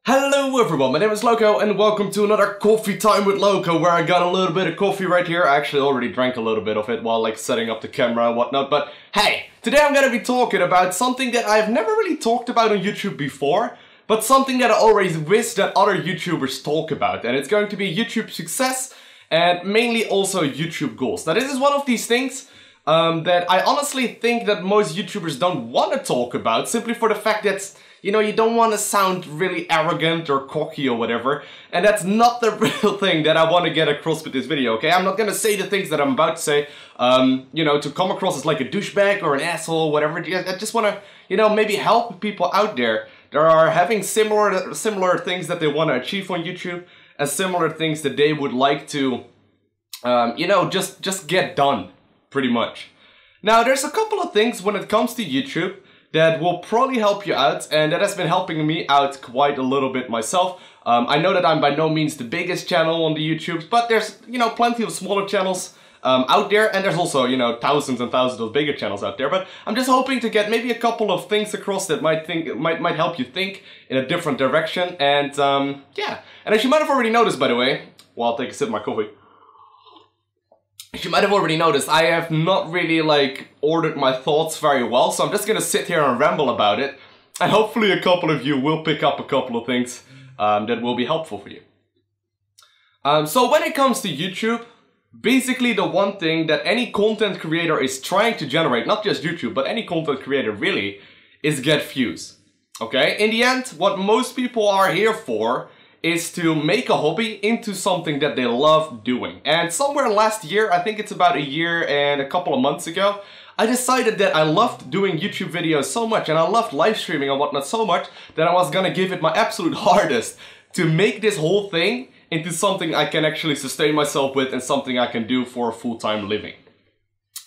Hello everyone, my name is Lowko and welcome to another coffee time with Lowko, where I got a little bit of coffee right here. I actually already drank a little bit of it while like setting up the camera and whatnot, but hey, today I'm gonna be talking about something that I've never really talked about on YouTube before, but something that I always wish that other YouTubers talk about, and it's going to be YouTube success and mainly also YouTube goals. Now this is one of these things that I honestly think that most YouTubers don't want to talk about, simply for the fact that you know, you don't want to sound really arrogant or cocky or whatever, and that's not the real thing that I want to get across with this video, okay? I'm not gonna say the things that I'm about to say, you know, to come across as like a douchebag or an asshole, whatever. I just want to, you know, maybe help people out there that are having similar things that they want to achieve on YouTube, and similar things that they would like to, you know, just get done, pretty much. Now, there's a couple of things when it comes to YouTube that will probably help you out, and that has been helping me out quite a little bit myself. I know that I'm by no means the biggest channel on the YouTube, but there's, you know, plenty of smaller channels out there, and there's also, you know, thousands and thousands of bigger channels out there. But I'm just hoping to get maybe a couple of things across that might help you think in a different direction, and yeah. And as you might have already noticed, by the way, while I'll take a sip of my coffee, you might have already noticed, I have not really, like, ordered my thoughts very well, so I'm just gonna sit here and ramble about it, and hopefully a couple of you will pick up a couple of things that will be helpful for you. So when it comes to YouTube, basically the one thing that any content creator is trying to generate, not just YouTube, but any content creator really, is get views. Okay? In the end, what most people are here for is to make a hobby into something that they love doing. And somewhere last year, I think it's about a year and a couple of months ago, I decided that I loved doing YouTube videos so much, and I loved live streaming and whatnot so much, that I was gonna give it my absolute hardest to make this whole thing into something I can actually sustain myself with and something I can do for a full-time living.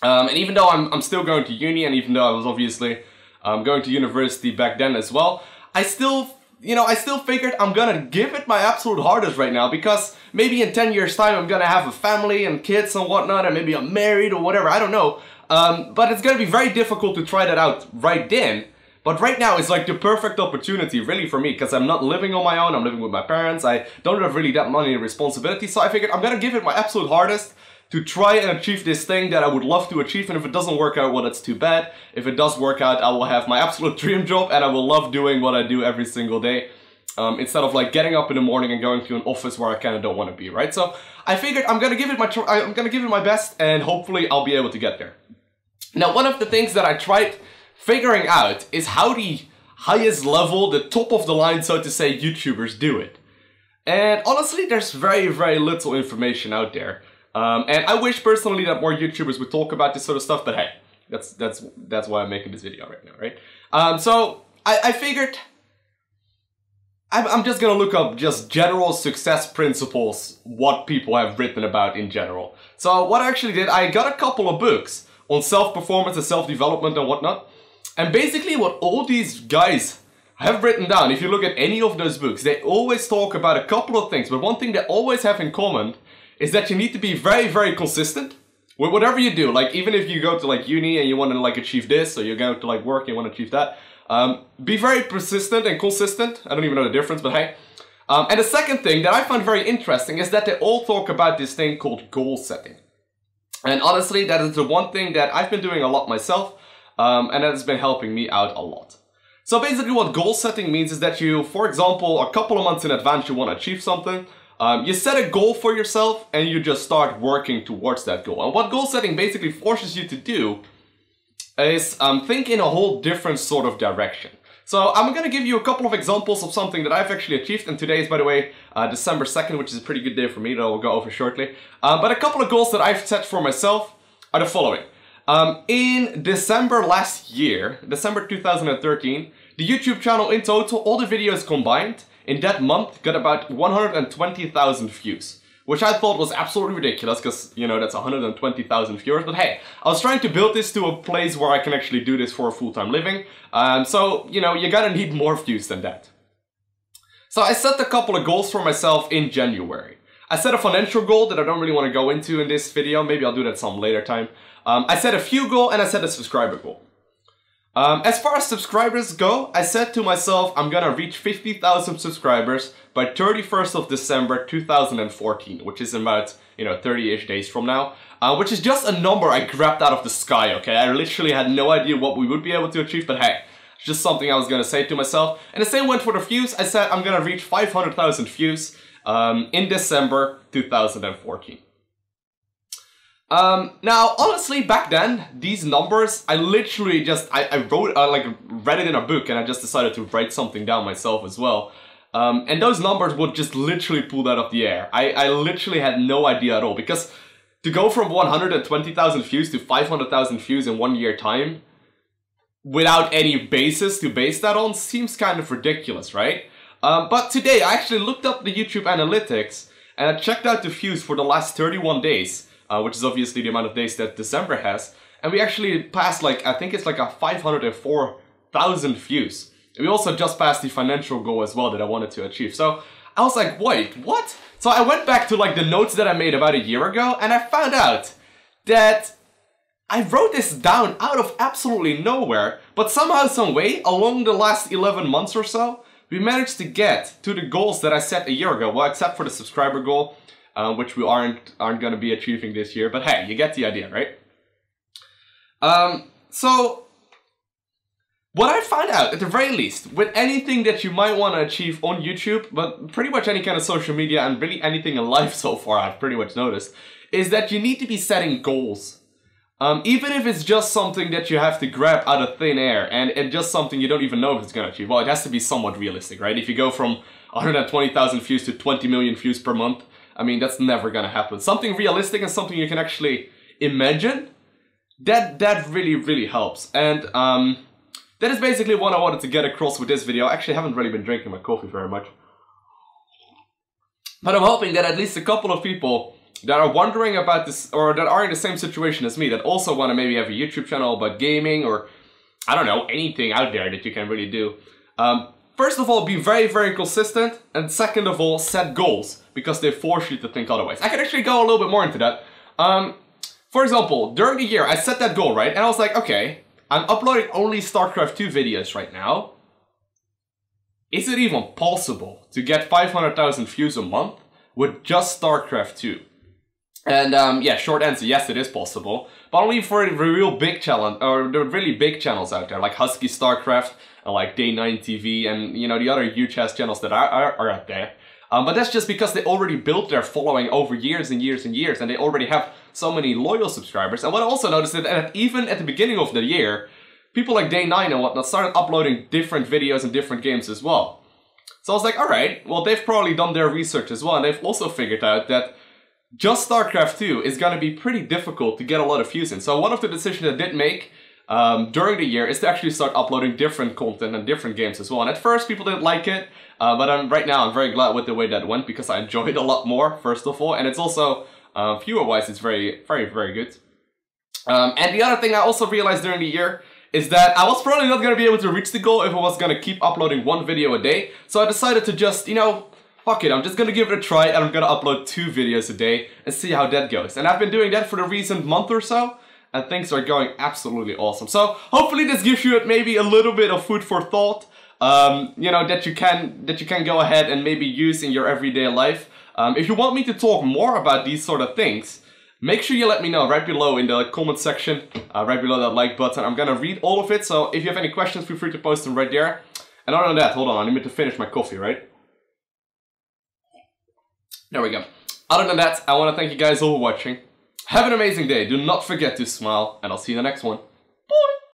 And even though I'm still going to uni, and even though I was obviously going to university back then as well, I still figured I'm gonna give it my absolute hardest right now, because maybe in 10 years time I'm gonna have a family and kids and whatnot, and maybe I'm married or whatever, I don't know. But it's gonna be very difficult to try that out right then. But right now it's like the perfect opportunity really for me, because I'm not living on my own, I'm living with my parents, I don't have really that many responsibilities, so I figured I'm gonna give it my absolute hardest to try and achieve this thing that I would love to achieve. And if it doesn't work out, well, that's too bad. If it does work out, I will have my absolute dream job, and I will love doing what I do every single day, instead of like getting up in the morning and going to an office where I kind of don't want to be, right? So I figured I'm gonna give it my best, and hopefully I'll be able to get there. Now, one of the things that I tried figuring out is how the highest level, the top of the line, so to say, YouTubers do it. And honestly, there's very, very little information out there. And I wish personally that more YouTubers would talk about this sort of stuff, but hey, that's why I'm making this video right now, right? So I figured I'm just gonna look up just general success principles, what people have written about in general. So what I actually did, I got a couple of books on self-performance and self-development and whatnot, and basically what all these guys have written down, if you look at any of those books, they always talk about a couple of things, but one thing they always have in common is that you need to be very, very consistent with whatever you do. Like, even if you go to like uni and you want to like achieve this, or you're going to like work and you want to achieve that, be very persistent and consistent. I don't even know the difference, but hey. And the second thing that I find very interesting is that they all talk about this thing called goal setting. And honestly, that is the one thing that I've been doing a lot myself, and that has been helping me out a lot. So basically what goal setting means is that you, for example, a couple of months in advance you want to achieve something. You set a goal for yourself, and you just start working towards that goal. And what goal setting basically forces you to do is think in a whole different sort of direction. So I'm going to give you a couple of examples of something that I've actually achieved, and today is, by the way, December 2nd, which is a pretty good day for me that I'll go over shortly. But a couple of goals that I've set for myself are the following. In December last year, December 2013, the YouTube channel in total, all the videos combined, in that month got about 120,000 views, which I thought was absolutely ridiculous, because, you know, that's 120,000 viewers. But hey, I was trying to build this to a place where I can actually do this for a full-time living. So, you know, you gotta need more views than that. So I set a couple of goals for myself in January. I set a financial goal that I don't really want to go into in this video. Maybe I'll do that some later time. I set a view goal, and I set a subscriber goal. As far as subscribers go, I said to myself I'm gonna reach 50,000 subscribers by 31st of December 2014, which is about, 30-ish days from now. Which is just a number I grabbed out of the sky, okay? I literally had no idea what we would be able to achieve, but hey, it's just something I was gonna say to myself. And the same went for the views. I said I'm gonna reach 500,000 views in December 2014. Now, honestly, back then, these numbers, I literally just, I wrote, read it in a book, and I just decided to write something down myself as well. And those numbers would just literally pulled out of the air. I literally had no idea at all, because to go from 120,000 views to 500,000 views in 1 year time, without any basis to base that on, seems kind of ridiculous, right? But today, I actually looked up the YouTube analytics, and I checked out the views for the last 31 days. Which is obviously the amount of days that December has, and we actually passed I think it's a 504,000 views. And we also just passed the financial goal as well that I wanted to achieve. So I was like, wait, what? So I went back to the notes that I made about a year ago, and I found out that I wrote this down out of absolutely nowhere, but somehow, some way, along the last 11 months or so, we managed to get to the goals that I set a year ago. Well, except for the subscriber goal, which we aren't going to be achieving this year. But hey, you get the idea, right? So, what I found out, at the very least, with anything that you might want to achieve on YouTube, but pretty much any kind of social media and really anything in life so far, I've pretty much noticed, is that you need to be setting goals. Even if it's just something that you have to grab out of thin air, and just something you don't even know if it's going to achieve. Well, it has to be somewhat realistic, right? If you go from 120,000 views to 20 million views per month, I mean, that's never gonna happen. Something realistic and something you can actually imagine, that really, really helps. And that is basically what I wanted to get across with this video. I actually haven't really been drinking my coffee very much. But I'm hoping that at least a couple of people that are wondering about this, or that are in the same situation as me, that also want to maybe have a YouTube channel about gaming, or, I don't know, anything out there that you can really do. First of all, be very, very consistent, and second of all, set goals, because they force you to think otherwise. I can actually go a little bit more into that. For example, during the year, I set that goal, right? And I was like, okay, I'm uploading only StarCraft 2 videos right now. Is it even possible to get 500,000 views a month with just StarCraft 2? And yeah, short answer, yes, it is possible. But only for the real big challenge, or the really big channels out there, like Husky StarCraft, and like Day9 TV, and the other huge ass channels that are out there. But that's just because they already built their following over years and years and years, and they already have so many loyal subscribers. And what I also noticed is that even at the beginning of the year, people like Day9 and whatnot started uploading different videos and different games as well. So I was like, alright, well, they've probably done their research as well, and they've also figured out that just StarCraft 2 is going to be pretty difficult to get a lot of views in. So one of the decisions I did make during the year is to actually start uploading different content and different games as well. And at first people didn't like it, but right now I'm very glad with the way that went, because I enjoyed it a lot more, first of all, and it's also, viewer-wise, it's very, very, very good. And the other thing I also realized during the year is that I was probably not going to be able to reach the goal if I was going to keep uploading one video a day. So I decided to just, fuck it, I'm just gonna give it a try, and I'm gonna upload 2 videos a day and see how that goes. And I've been doing that for the recent month or so, and things are going absolutely awesome. So hopefully this gives you maybe a little bit of food for thought, that you can go ahead and maybe use in your everyday life. If you want me to talk more about these sort of things, make sure you let me know right below in the comment section, right below that like button. I'm gonna read all of it, so if you have any questions, feel free to post them right there. And other than that, hold on, I need to finish my coffee, right? There we go. Other than that, I want to thank you guys all for watching. Have an amazing day. Do not forget to smile, and I'll see you in the next one.